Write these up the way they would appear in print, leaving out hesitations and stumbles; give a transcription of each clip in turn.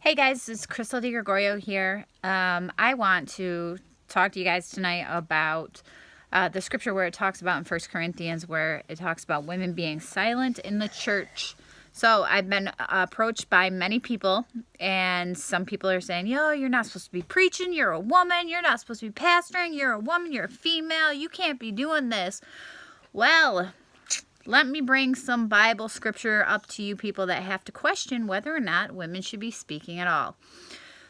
Hey guys, it's Crystal DiGregorio here. I want to talk to you guys tonight about the scripture where it talks about in 1 Corinthians where it talks about women being silent in the church. So I've been approached by many people, and some people are saying, yo, you're not supposed to be preaching, you're a woman, you're not supposed to be pastoring, you're a woman, you're a female, you can't be doing this. Well, let me bring some Bible scripture up to you people that have to question whether or not women should be speaking at all.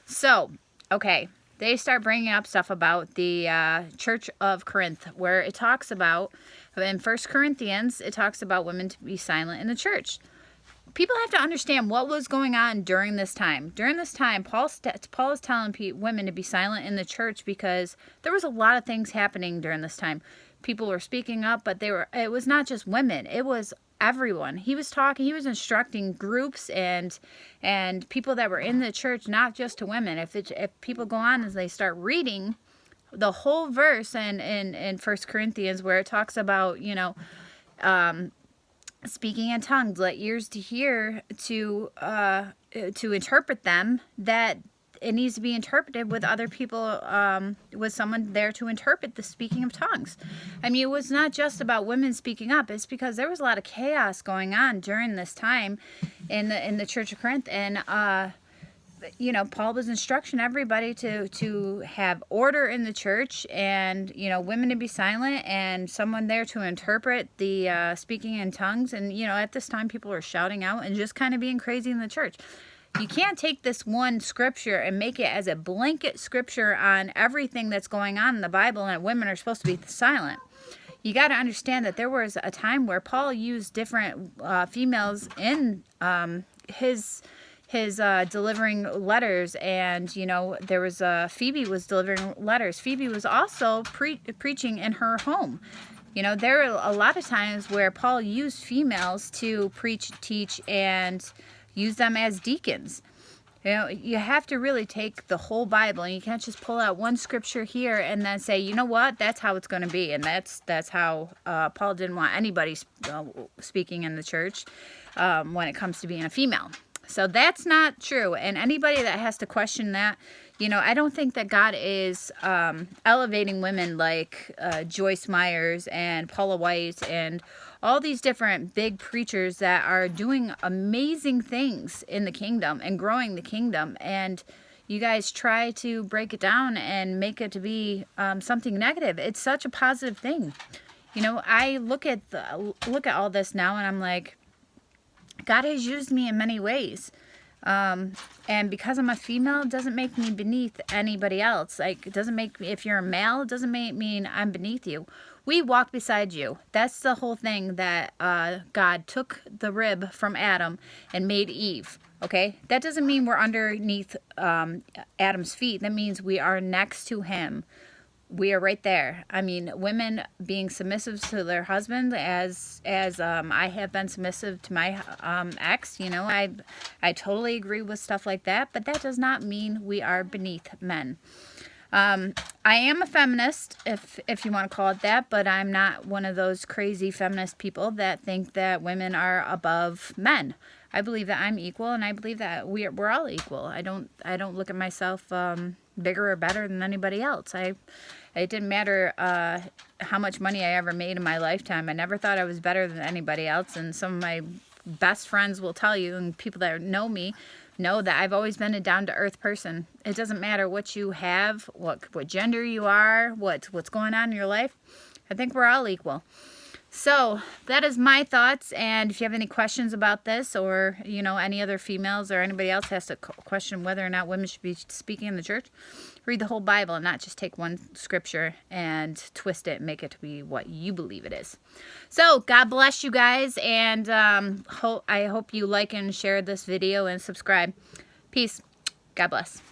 So, okay, they start bringing up stuff about the Church of Corinth, where it talks about, in 1 Corinthians, it talks about women to be silent in the church. People have to understand what was going on during this time. During this time, Paul is telling women to be silent in the church because there was a lot of things happening during this time. People were speaking up, but it was not just women, it was everyone. He was instructing groups and people that were in the church, not just to women. If people go on as they start reading the whole verse in 1 Corinthians where it talks about, speaking in tongues, let ears to hear, to interpret them, that it needs to be interpreted with other people, with someone there to interpret the speaking of tongues. I mean, it was not just about women speaking up. It's because there was a lot of chaos going on during this time in the Church of Corinth, and Paul was instructing everybody to have order in the church, and women to be silent, and someone there to interpret the speaking in tongues. And at this time, people were shouting out and just kind of being crazy in the church. You can't take this one scripture and make it as a blanket scripture on everything that's going on in the Bible and that women are supposed to be silent. You got to understand that there was a time where Paul used different females in his delivering letters, and there was Phoebe was delivering letters. Phoebe was also preaching in her home. There are a lot of times where Paul used females to preach, teach, and use them as deacons. You have to really take the whole Bible, and you can't just pull out one scripture here and then say, you know what, that's how it's going to be. And that's how Paul didn't want anybody speaking in the church when it comes to being a female. So that's not true. And anybody that has to question that, I don't think that God is elevating women like Joyce Myers and Paula White and all these different big preachers that are doing amazing things in the kingdom and growing the kingdom. And you guys try to break it down and make it to be something negative. It's such a positive thing. I look at all this now and I'm like, God has used me in many ways. And because I'm a female, it doesn't make me beneath anybody else. Like, it doesn't make me, if you're a male, it doesn't mean I'm beneath you. We walk beside you. That's the whole thing, that God took the rib from Adam and made Eve. Okay? That doesn't mean we're underneath Adam's feet. That means we are next to him. We are right there. I mean, women being submissive to their husband, as I have been submissive to my ex. I totally agree with stuff like that, but that does not mean we are beneath men. I am a feminist, if you want to call it that, but I'm not one of those crazy feminist people that think that women are above men. I believe that I'm equal, and I believe that we're all equal. I don't look at myself bigger or better than anybody else. It didn't matter how much money I ever made in my lifetime. I never thought I was better than anybody else, and some of my best friends will tell you, and people that know me know that I've always been a down-to-earth person. It doesn't matter what you have, what gender you are, what's going on in your life. I think we're all equal. So that is my thoughts, and if you have any questions about this, or any other females or anybody else has to question whether or not women should be speaking in the church, read the whole Bible and not just take one scripture and twist it and make it to be what you believe it is. So God bless you guys, and I hope you like and share this video and subscribe. Peace. God bless.